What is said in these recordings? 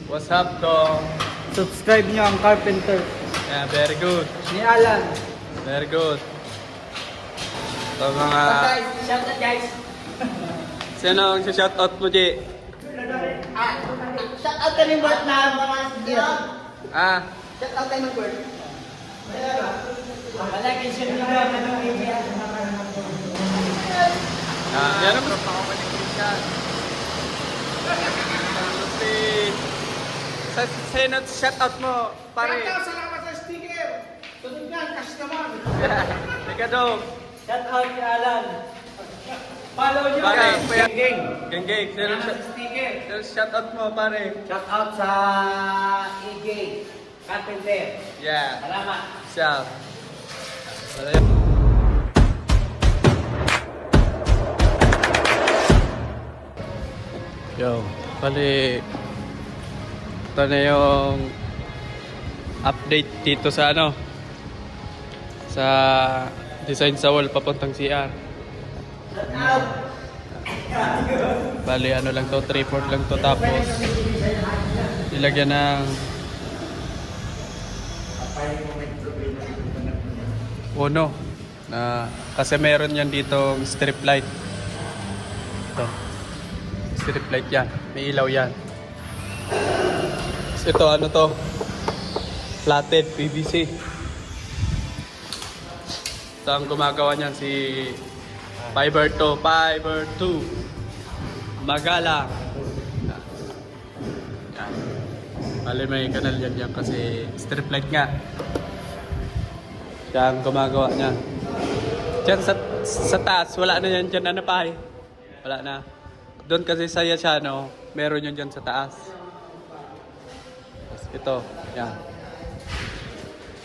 What's up, dong? Subscribe nyo ang Carpenter Yeah, very good. ni Alan. Very good. So, mga... Shout out guys. Sino ang shoutout mo, G? Shout out kami Bert na mga dito. Ah, Shout out kay Bert. Malaki siya nila yan ang tropa ko ni Christian. Sino shoutout mo, pare? Salamat sa sticker. Sunod nga, cash naman. Teka, dong. Shout out kay Alan. Follow nyo Pare, guys. Geng. Geng. Sticker. Sino shoutout mo, pare? Shout out sa EJ Carpenter. Yeah. Salamat. Siya. Yo, bali ito na yung update dito sa sa design sa wall papuntang CR. Shout out. Bali lang to, 3/4 lang to, tapos ilagyan ng uno na kasi meron yan ditong strip light. Ito. Strip light yan. May ilaw yan. So ito, to? Flatted PVC. Ito ang gumagawa niyan si Fiber 2 Magalang. Yan. Bali may kanal yan kasi strip light nga. Siya ang gumagawa niya. Diyan sa taas, wala na yan dyan pa eh. Wala na. Doon kasi sa Yasiano, meron yun dyan sa taas. Tapos ito, yan.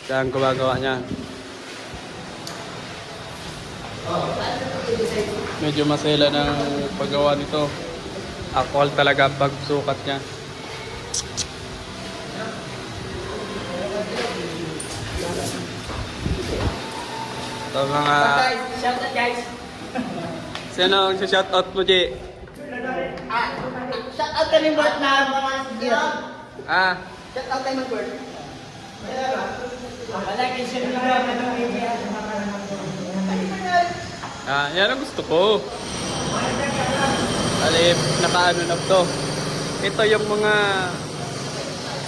Siya ang gumagawa niya. Medyo masela ng paggawa nito. Actual talaga ang pagsukat niya. So, mga... Shout out guys. Sino ang shoutout mo, G? Shout out kami Bert na mga dito. Ah, Shout out kay Bert. Malaki siya nila yan ang gusto ko. Alip, nakaano na to. Ito yung mga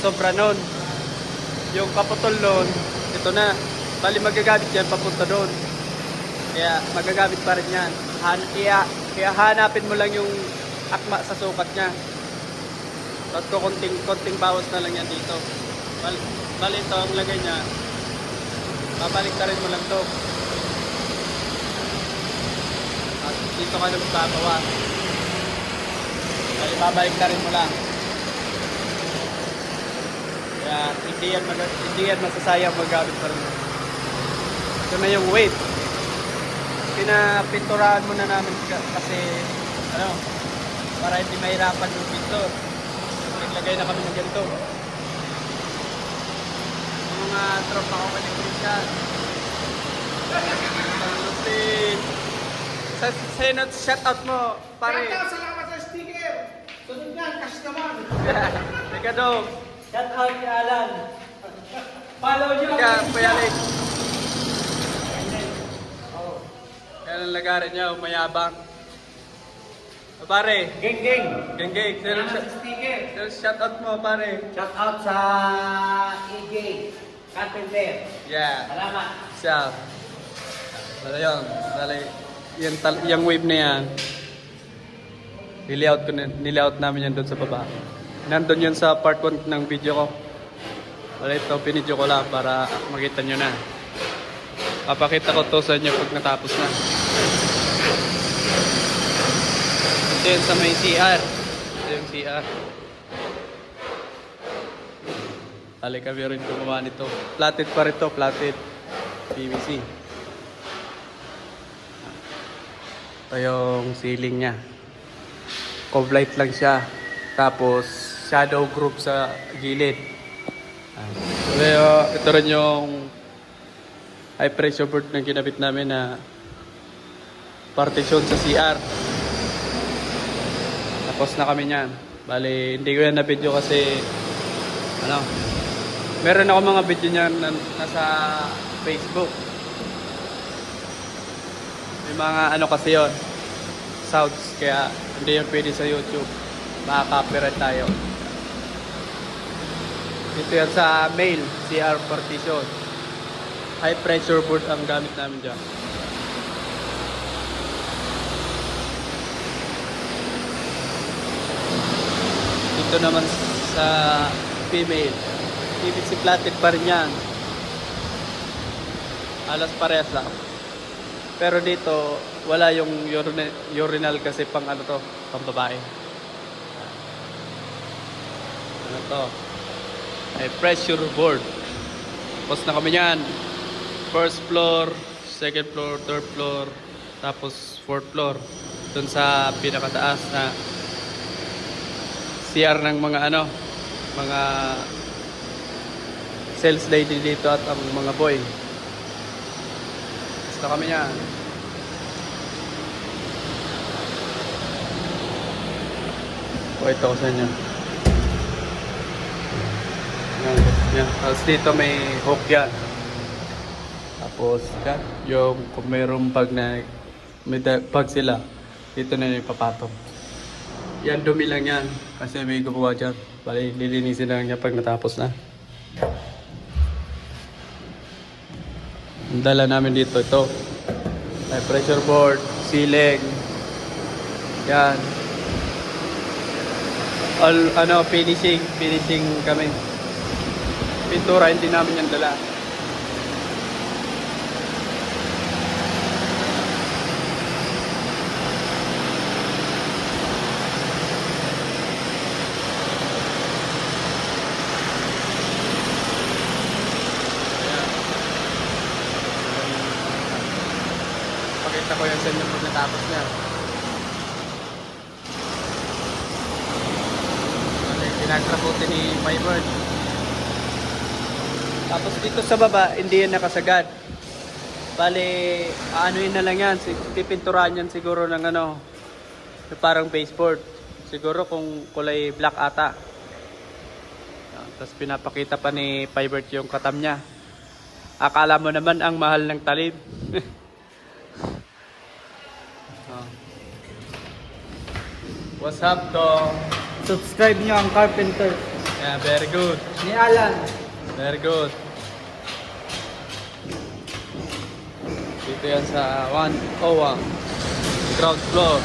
sobra nun. Yung kaputol nun, ito na. Bali magagamit yan papunta doon. Kaya magagamit pa rin yan. Kaya hanapin mo lang yung akma sa sukat niya. Tapos ko konting bawas na lang yan dito. Bali ito ang lagay niya. Babalik ka rin mo lang to. At dito ka lang babawas. Bali babalik ka rin mo lang. Kaya hindi yan masasayang magamit pa rin. Ito na yung weight. Pinapinturahan muna namin kasi para hindi mahirapan yung pintor. Naglagay na kami ng ganito. Yung mga tropa ko kanyang Christian. Sino shoutout mo, pare? Salamat sa sticker. Sunod nga, cash naman. Teka, dong. Shout out kay Alan. Follow nyo Teka, payalik. Yan ang lagarin niya, umayabang. Pare, Geng. sino Sticker. shoutout mo, pare? Shout out sa EJ Carpenter. Yeah. Salamat. Siya. Bala yun. Bala yung wave na yan. Nilayout namin yan doon sa baba. Nandun yun sa part 1 ng video ko. Bala ito, pinidyo ko lang para makita nyo na. Papakita ko to sa inyo pag natapos na. Ito yun sa may CR. Ito yung CR. Bali kami rin gumawa nito. Platted pa rin to, platted PVC. Ito yung ceiling niya. Cove light lang siya. Tapos shadow group sa gilid. Ito rin yung high pressure board na ginabit namin na partition sa CR. Tapos na kami niyan. Bali, hindi ko yan na video kasi ano, meron ako mga video niyan na nasa Facebook. May mga ano kasi yon sounds, kaya hindi yan pwede sa YouTube. Maka-copyright tayo. Dito yan sa mail, CR partition. High pressure board ang gamit namin dyan. Dito naman sa female, PVC flatted pa rin yan. Alas parehas lang. Pero dito, wala yung urinal kasi pang ano to, pang babae. Ano to? Ay pressure board. Tapos na kami yan. First floor, second floor, third floor, tapos fourth floor. Dun sa pinakataas na CR ng mga ano, mga sales lady dito at ang mga boy. Basta kami yan. Ito ko sa inyo. Yan. Tapos dito may hook yan. Tapos yan, yung kung mayroong pag na may pag sila, dito na yung ipapatong. Yan, dumi lang yan. Kasi may gumawa dyan. Bali, lilinisin lang niya pag natapos na. Ang dala namin dito, ito. May pressure board, ceiling. Yan. All, ano, finishing kami. Pintura, hindi namin yan dala. Pakita ko yan sa inyo pag natapos na. Pinagrabuti ni Fiber. Tapos dito sa baba, hindi yan nakasagad. Bale, aanoin na lang yan. Pipinturahan yan siguro ng ano, parang baseboard. Siguro kung kulay black ata. Tapos pinapakita pa ni Fiber yung katam niya. Akala mo naman ang mahal ng talim. What's up, dog? Subscribe nyo ang Carpenter Yeah, very good. ni Alan. Very good. Dito yan sa 101 ground floor.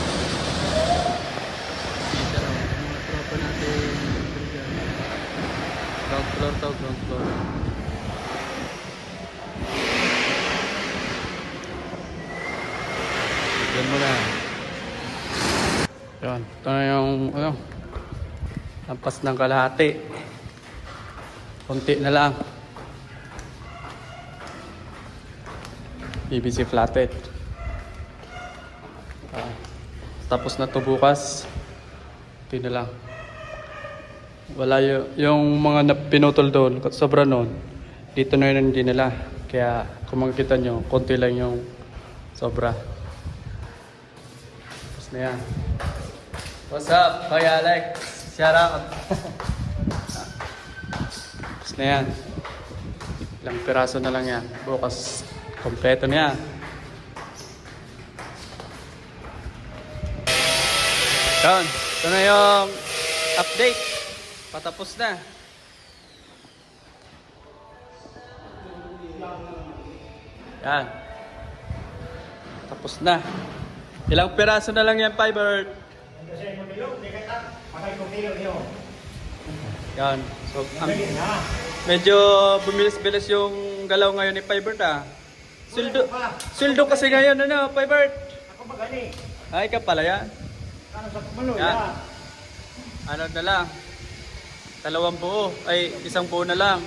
Dito na mga tropa natin. Ground floor to, ground floor. Diyan mo na. Yan, ito na yung ano, lampas ng kalahati. Konti na lang. PVC flatted. Tapos na to bukas. Ito na lang. Wala yung mga pinutol doon, sobra noon. Dito na yun hindi nila. Kaya kung makikita nyo, konti lang yung sobra. Tapos na yan. What's up, Kuya Alex? Shout out. Tapos na yan. Ilang piraso na lang yan. Bukas, kompleto na yan. Yan. Ito na yung update. Patapos na. Yan. Tapos na. Ilang piraso na lang yan, Fiber. Yan. So, medyo bumilis-bilis yung galaw ngayon ni Fiber na. Sweldo kasi ngayon, ano, Fiber? Ako magani. Ay, ka pala yan. Ano sa pumulo? Yan. Ano na lang. 2 buo. Ay, 1 buo na lang.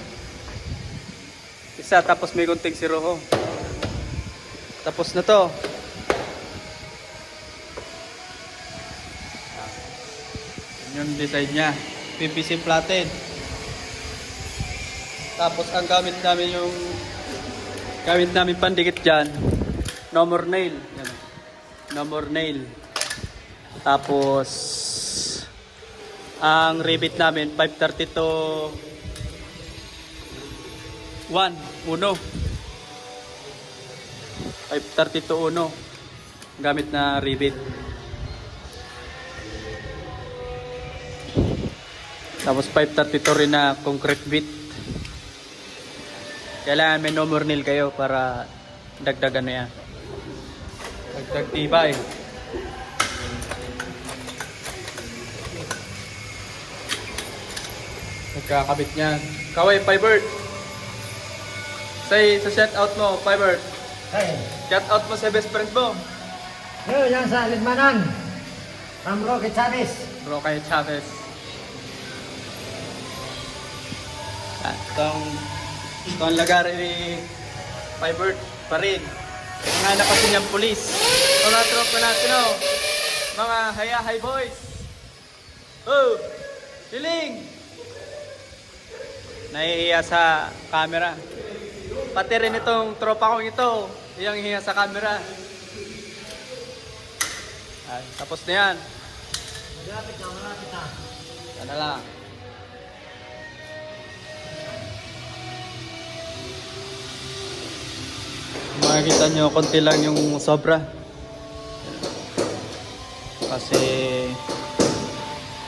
Isa, tapos may kunting siroho. Tapos na to. Yung design niya. PVC flatted. Tapos ang gamit namin pandikit dyan, no more nail. Yan. No more nail. Tapos ang rivet namin 532 uno. 532 uno. Gamit na rivet. Tapos 532 rin na concrete bit. Kailangan may no more nail kayo para dagdagan na yan. Dagdag tibay. Nagkakabit niyan. Kaway, Pybert. Say, sa shout out mo, Pybert. Hey, Shout out mo sa best friend mo. yo, yan sa Lidmanan. From Roque Chavez. Bro, kay Chavez. Itong lagari ni Pybert pa rin. Mga anak kasi niyang pulis. Mga tropa natin, oh. Mga hi boys. Oh, Hiling. Nahihiya sa camera. Pati rin itong tropa kong ito, iyang hiya sa camera. Ay, tapos na yan. Malapit na. Yan na lang. Makikita nyo, konti lang yung sobra. Kasi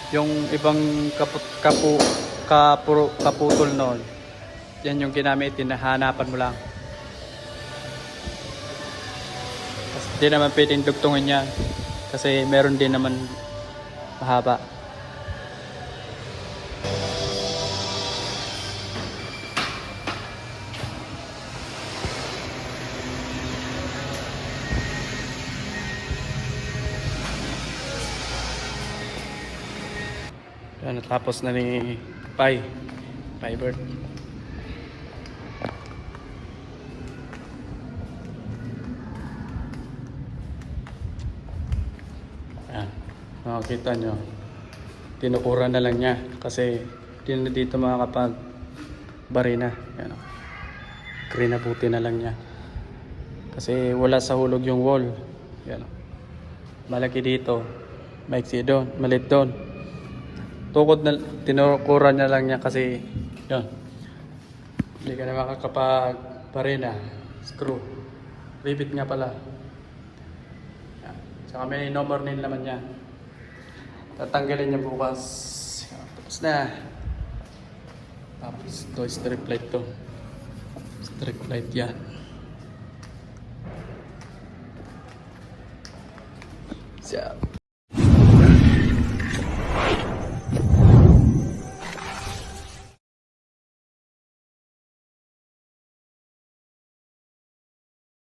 yung ibang kaputol noon, yan yung ginamit, hinahanapan mo lang. Kasi di naman pwedeng dugtungin yan. Kasi meron din naman mahaba. Yan, natapos na ni Pybert. Yan, makikita nyo, tinukuran na lang niya kasi di na dito makakapag barina. Yan, krinabuti na lang niya kasi wala sa hulog yung wall. Yan, malaki dito, maiksi doon, malit doon. Tukod na, tinukuran na lang niya kasi yun, hindi ka na makakapag barina, screw, rivet nga pala. Yan. Saka may number 9 naman niya, tatanggalin niya bukas. Yan. Tapos na. Tapos ito strip light to, strip light yan.